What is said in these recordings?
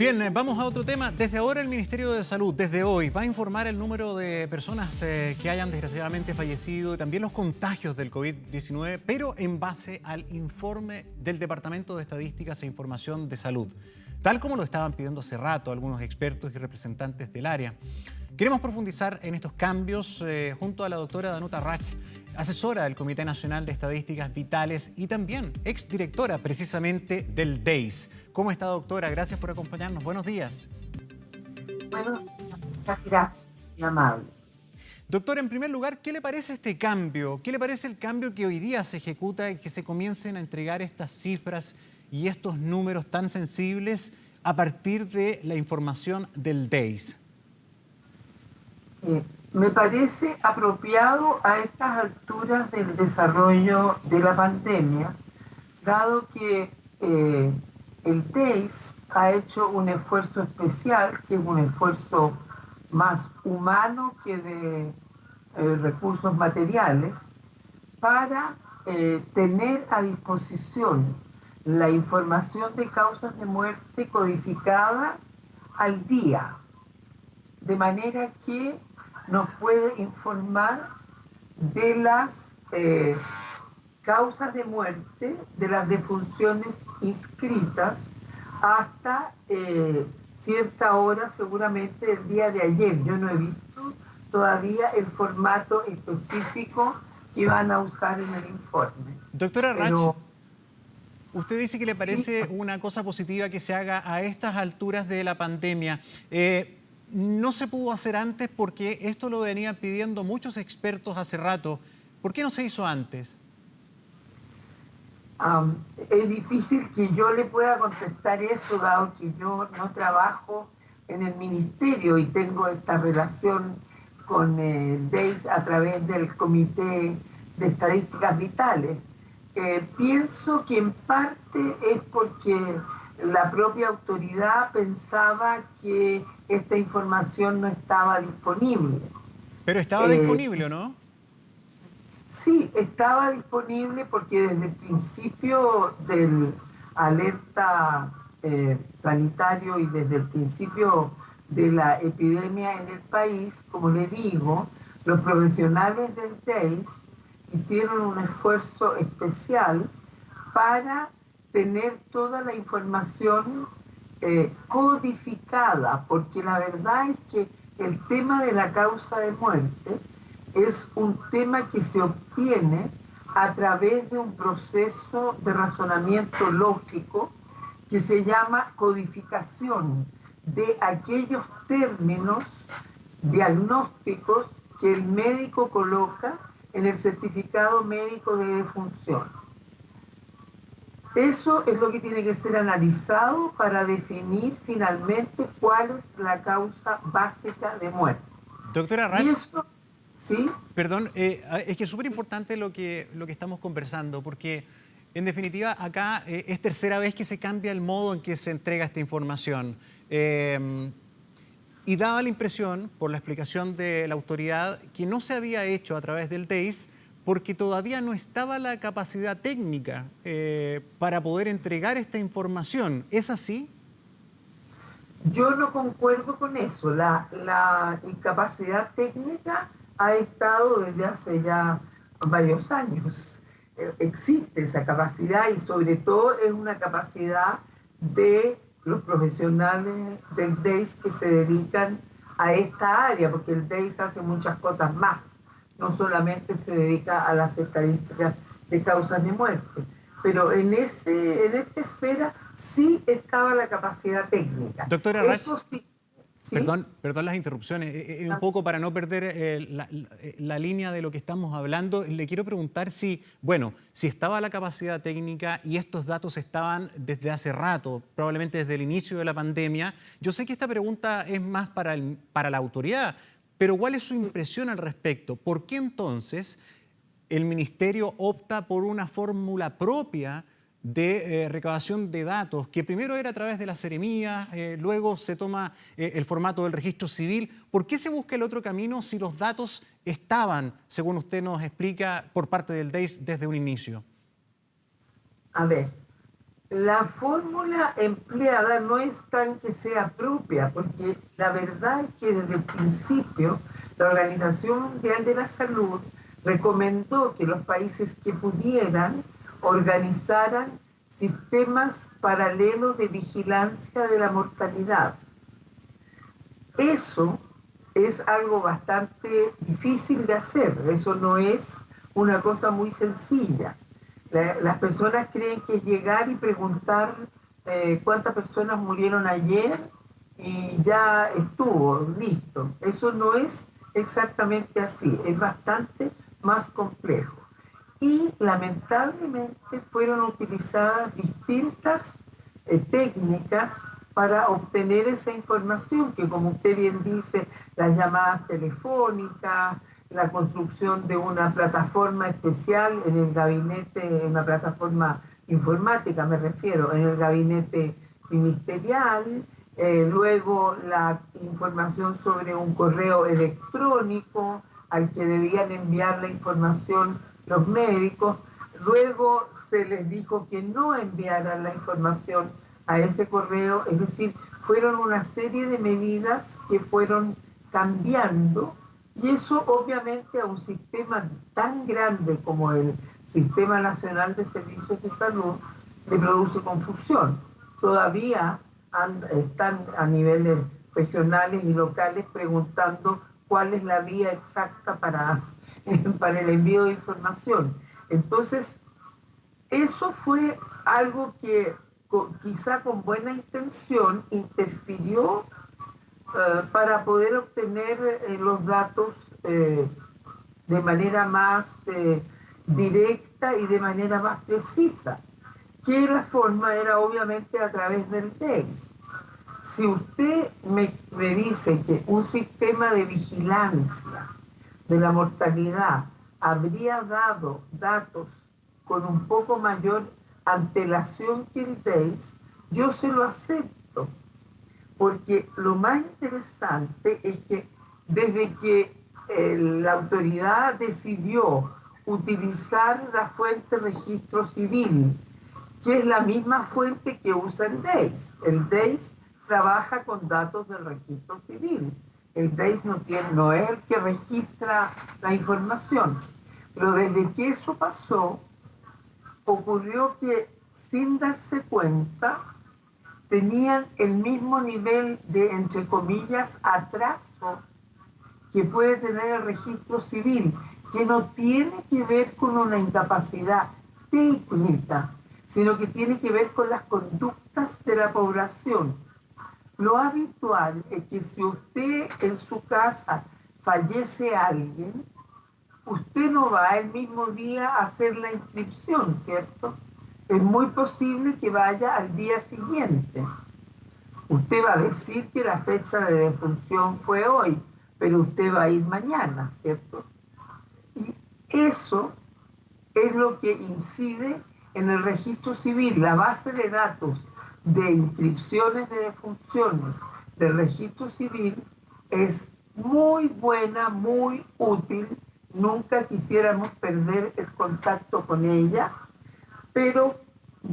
Bien, vamos a otro tema. Desde ahora el Ministerio de Salud, desde hoy, va a informar el número de personas que hayan desgraciadamente fallecido y también los contagios del COVID-19, pero en base al informe del Departamento de Estadísticas e Información de Salud, tal como lo estaban pidiendo hace rato algunos expertos y representantes del área. Queremos profundizar en estos cambios junto a la doctora Danuta Rach, asesora del Comité Nacional de Estadísticas Vitales y también exdirectora precisamente del DEIS. ¿Cómo está, doctora? Gracias por acompañarnos. Buenos días. Bueno, muchas gracias, muy amable. Doctora, en primer lugar, ¿qué le parece este cambio? ¿Qué le parece el cambio que hoy día se ejecuta y que se comiencen a entregar estas cifras y estos números tan sensibles a partir de la información del DEIS? Me parece apropiado a estas alturas del desarrollo de la pandemia, dado que el DEIS ha hecho un esfuerzo especial, que es un esfuerzo más humano que de recursos materiales, para tener a disposición la información de causas de muerte codificada al día, de manera que nos puede informar de las causas de muerte, de las defunciones inscritas hasta cierta hora, seguramente el día de ayer. Yo no he visto todavía el formato específico que van a usar en el informe. Doctora Rach, Pero, usted dice que le parece sí, una cosa positiva que se haga a estas alturas de la pandemia. No se pudo hacer antes porque esto lo venían pidiendo muchos expertos hace rato. ¿Por qué no se hizo antes? es difícil que yo le pueda contestar eso, dado que yo no trabajo en el ministerio y tengo esta relación con el DEIS a través del Comité de Estadísticas Vitales. Pienso que en parte es porque la propia autoridad pensaba que esta información no estaba disponible. Pero estaba disponible, ¿o no? Sí, estaba disponible porque desde el principio del alerta sanitario y desde el principio de la epidemia en el país, como le digo, los profesionales del DEIS hicieron un esfuerzo especial para tener toda la información codificada, porque la verdad es que el tema de la causa de muerte es un tema que se obtiene a través de un proceso de razonamiento lógico que se llama codificación de aquellos términos diagnósticos que el médico coloca en el certificado médico de defunción. Eso es lo que tiene que ser analizado para definir finalmente cuál es la causa básica de muerte. Doctora Y Rach, eso, ¿sí? perdón, es que es súper importante lo que estamos conversando, porque en definitiva acá es tercera vez que se cambia el modo en que se entrega esta información. Y daba la impresión, por la explicación de la autoridad, que no se había hecho a través del DEIS porque todavía no estaba la capacidad técnica para poder entregar esta información. ¿Es así? Yo no concuerdo con eso. La incapacidad técnica ha estado desde hace ya varios años. Existe esa capacidad y sobre todo es una capacidad de los profesionales del DEIS que se dedican a esta área, porque el DEIS hace muchas cosas más. No solamente se dedica a las estadísticas de causas de muerte, pero en esta esfera sí estaba la capacidad técnica. Doctora Rach, Eso sí, ¿sí? perdón las interrupciones. Un poco para no perder la línea de lo que estamos hablando, le quiero preguntar si, bueno, si estaba la capacidad técnica y estos datos estaban desde hace rato, probablemente desde el inicio de la pandemia. Yo sé que esta pregunta es más para la autoridad, pero ¿cuál es su impresión al respecto? ¿Por qué entonces el ministerio opta por una fórmula propia de recabación de datos, que primero era a través de la seremía, luego se toma el formato del registro civil? ¿Por qué se busca el otro camino si los datos estaban, según usted nos explica, por parte del DEIS desde un inicio? A ver, La fórmula empleada no es tan que sea propia, porque la verdad es que desde el principio la Organización Mundial de la Salud recomendó que los países que pudieran organizaran sistemas paralelos de vigilancia de la mortalidad. Eso es algo bastante difícil de hacer, eso no es una cosa muy sencilla. Las personas creen que es llegar y preguntar cuántas personas murieron ayer y ya estuvo, listo. Eso no es exactamente así, es bastante más complejo. Y lamentablemente fueron utilizadas distintas técnicas para obtener esa información, que como usted bien dice, las llamadas telefónicas, la construcción de una plataforma especial en el gabinete, una plataforma informática me refiero, en el gabinete ministerial, luego la información sobre un correo electrónico al que debían enviar la información los médicos, luego se les dijo que no enviaran la información a ese correo, es decir, fueron una serie de medidas que fueron cambiando y eso obviamente a un sistema tan grande como el Sistema Nacional de Servicios de Salud le produce confusión. Todavía están a niveles regionales y locales preguntando cuál es la vía exacta para el envío de información. Entonces, eso fue algo que quizá con buena intención interfirió para poder obtener los datos de manera más directa y de manera más precisa, que la forma era obviamente a través del DEIS. Si usted me dice que un sistema de vigilancia de la mortalidad habría dado datos con un poco mayor antelación que el DEIS, yo se lo acepto, porque lo más interesante es que desde que la autoridad decidió utilizar la fuente registro civil, que es la misma fuente que usa el DEIS trabaja con datos del registro civil. El DEIS no es el que registra la información. Pero desde que eso pasó, ocurrió que sin darse cuenta, tenían el mismo nivel de, entre comillas, atraso que puede tener el registro civil, que no tiene que ver con una incapacidad técnica, sino que tiene que ver con las conductas de la población. Lo habitual es que si usted en su casa fallece alguien, usted no va el mismo día a hacer la inscripción, ¿cierto? Es muy posible que vaya al día siguiente. Usted va a decir que la fecha de defunción fue hoy, pero usted va a ir mañana, ¿cierto? Y eso es lo que incide en el registro civil, la base de datos de inscripciones de defunciones del registro civil es muy buena, muy útil, nunca quisiéramos perder el contacto con ella, pero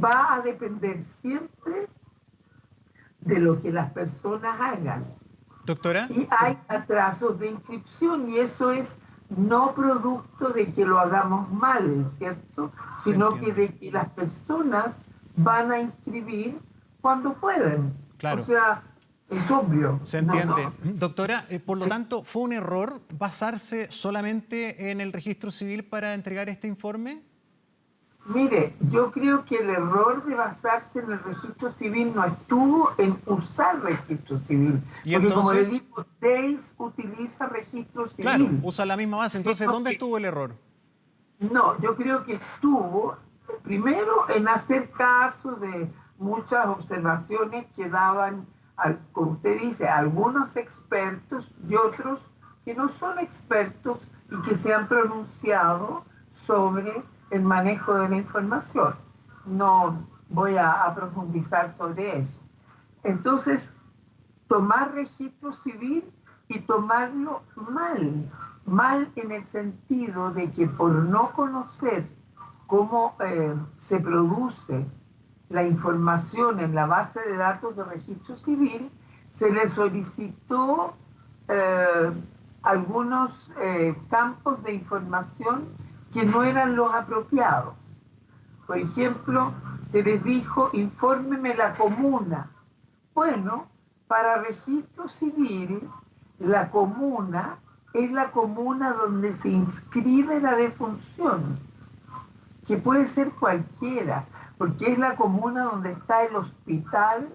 va a depender siempre de lo que las personas hagan. Doctora. Y hay atrasos de inscripción y eso es no producto de que lo hagamos mal, ¿cierto? Sino que de que las personas van a inscribir cuando pueden. Claro. O sea, es obvio. Se entiende. Doctora, por lo tanto, ¿fue un error basarse solamente en el registro civil para entregar este informe? Mire, yo creo que el error de basarse en el registro civil no estuvo en usar registro civil. ¿Y porque entonces? Como le digo, DEIS utiliza registro civil. Claro, usa la misma base. Entonces, ¿dónde estuvo el error? No, yo creo que estuvo primero en hacer caso de muchas observaciones que daban, como usted dice, algunos expertos y otros que no son expertos y que se han pronunciado sobre el manejo de la información. No voy a profundizar sobre eso. Entonces, tomar registro civil y tomarlo mal en el sentido de que por no conocer cómo se produce la información en la base de datos de registro civil, se le solicitó algunos campos de información que no eran los apropiados. Por ejemplo, se les dijo, infórmeme la comuna. Bueno, para registro civil, la comuna es la comuna donde se inscribe la defunción, que puede ser cualquiera, porque es la comuna donde está el hospital.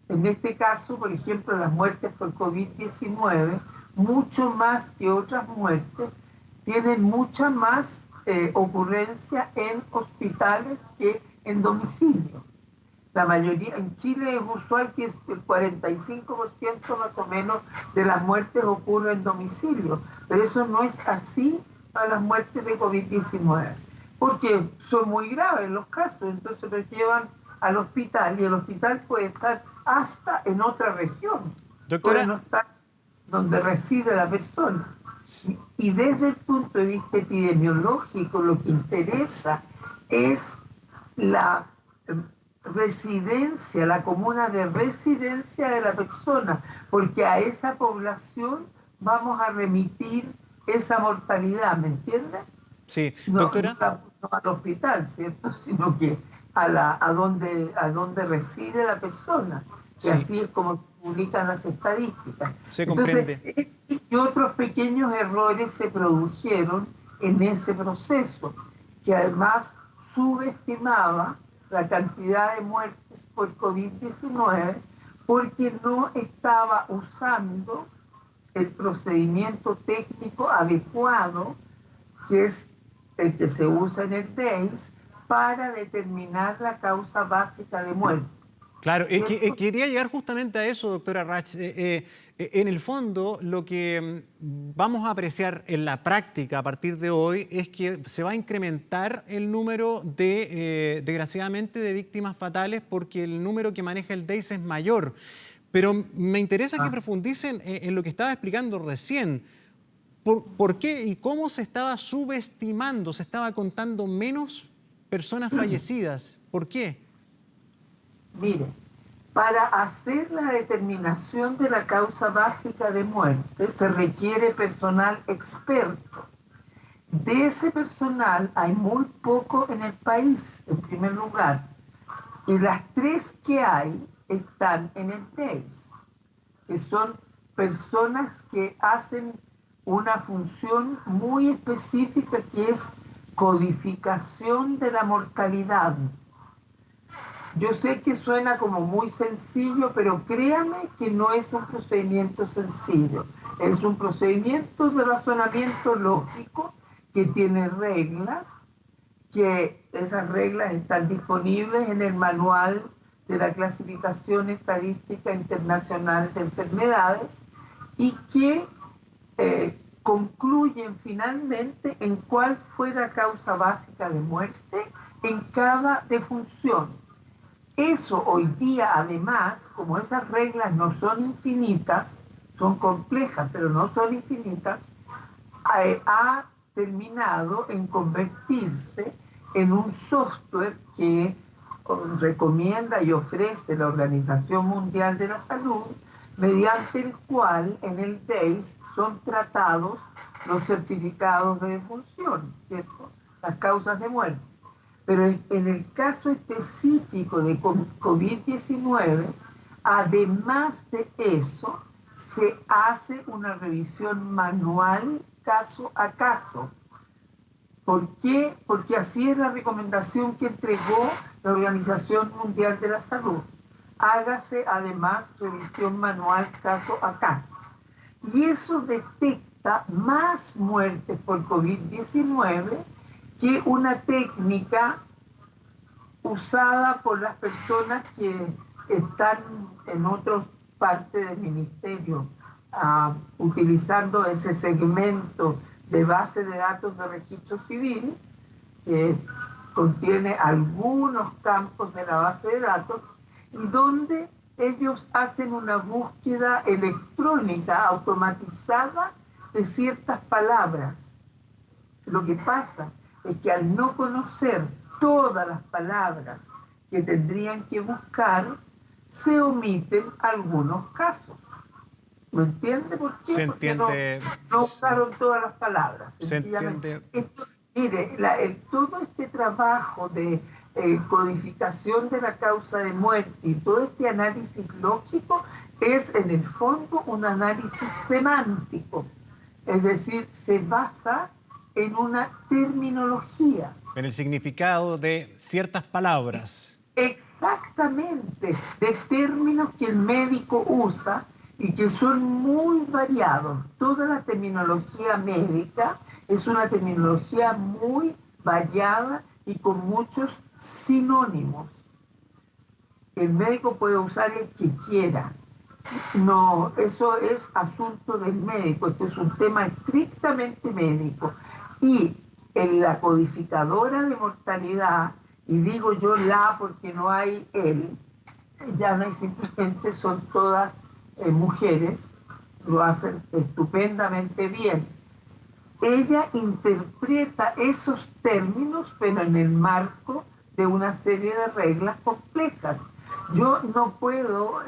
En este caso, por ejemplo, las muertes por COVID-19, mucho más que otras muertes, tienen mucha más ocurrencia en hospitales que en domicilio. La mayoría, en Chile es usual que el 45% más o menos de las muertes ocurre en domicilio, pero eso no es así para las muertes de COVID-19, porque son muy graves los casos, entonces los llevan al hospital y el hospital puede estar hasta en otra región, puede Doctora, no estar donde reside la persona. Y desde el punto de vista epidemiológico, lo que interesa es la residencia, la comuna de residencia de la persona, porque a esa población vamos a remitir esa mortalidad, ¿me entiendes? sí, No, doctora. no al hospital, ¿cierto? Sino que a donde reside la persona. Y Sí, así es como publican las estadísticas. se Entonces, comprende. y otros pequeños errores se produjeron en ese proceso, que además subestimaba la cantidad de muertes por COVID-19 porque no estaba usando el procedimiento técnico adecuado, que es el que se usa en el DEIS, para determinar la causa básica de muerte. Claro, quería llegar justamente a eso, doctora Rach. En el fondo, lo que vamos a apreciar en la práctica a partir de hoy es que se va a incrementar el número de, desgraciadamente, de víctimas fatales porque el número que maneja el DEIS es mayor. Pero me interesa que profundicen en lo que estaba explicando recién. ¿Por qué y cómo se estaba subestimando, se estaba contando menos personas fallecidas? ¿Por qué? Mire, para hacer la determinación de la causa básica de muerte se requiere personal experto. De ese personal hay muy poco en el país, en primer lugar. Y las tres que hay están en el TEIS, que son personas que hacen una función muy específica que es codificación de la mortalidad. Yo sé que suena como muy sencillo, pero créame que no es un procedimiento sencillo. Es un procedimiento de razonamiento lógico que tiene reglas, que esas reglas están disponibles en el manual de la clasificación estadística internacional de enfermedades y que concluyen finalmente en cuál fue la causa básica de muerte en cada defunción. Eso hoy día, además, como esas reglas no son infinitas, son complejas, pero no son infinitas, ha terminado en convertirse en un software que recomienda y ofrece la Organización Mundial de la Salud, mediante el cual en el DEIS son tratados los certificados de defunción, ¿cierto? Las causas de muerte. Pero en el caso específico de COVID-19, además de eso, se hace una revisión manual caso a caso. ¿Por qué? Porque así es la recomendación que entregó la Organización Mundial de la Salud. Hágase además revisión manual caso a caso. Y eso detecta más muertes por COVID-19 que una técnica usada por las personas que están en otras partes del ministerio, utilizando ese segmento de base de datos de registro civil, que contiene algunos campos de la base de datos, y donde ellos hacen una búsqueda electrónica automatizada de ciertas palabras. Lo que pasa es que al no conocer todas las palabras que tendrían que buscar, se omiten algunos casos. ¿Me entiende por qué? Se Porque entiende. no usaron todas las palabras. Se entiende. Mire, todo este trabajo de codificación de la causa de muerte y todo este análisis lógico es en el fondo un análisis semántico. Es decir, se basa en una terminología. En el significado de ciertas palabras. Exactamente, de términos que el médico usa y que son muy variados. Toda la terminología médica es una terminología muy variada y con muchos sinónimos. El médico puede usar el que quiera. No, eso es asunto del médico. Esto es un tema estrictamente médico. Y en la codificadora de mortalidad, y digo yo la porque no hay él, ya no hay, simplemente son todas mujeres, lo hacen estupendamente bien. Ella interpreta esos términos, pero en el marco de una serie de reglas complejas. Yo no puedo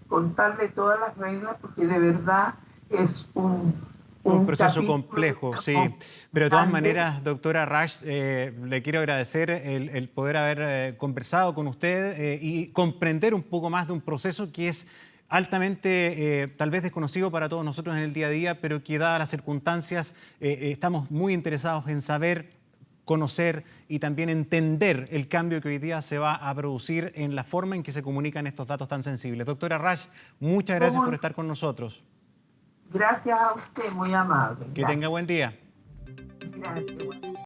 contarle todas las reglas porque de verdad es un proceso complejo, sí. Pero de todas maneras, doctora Rasch, le quiero agradecer el poder haber conversado con usted y comprender un poco más de un proceso que es altamente, tal vez desconocido para todos nosotros en el día a día, pero que dadas las circunstancias estamos muy interesados en saber, conocer y también entender el cambio que hoy día se va a producir en la forma en que se comunican estos datos tan sensibles. Doctora Rasch, muchas gracias por estar con nosotros. Gracias a usted, muy amable. Que tenga buen día. Gracias.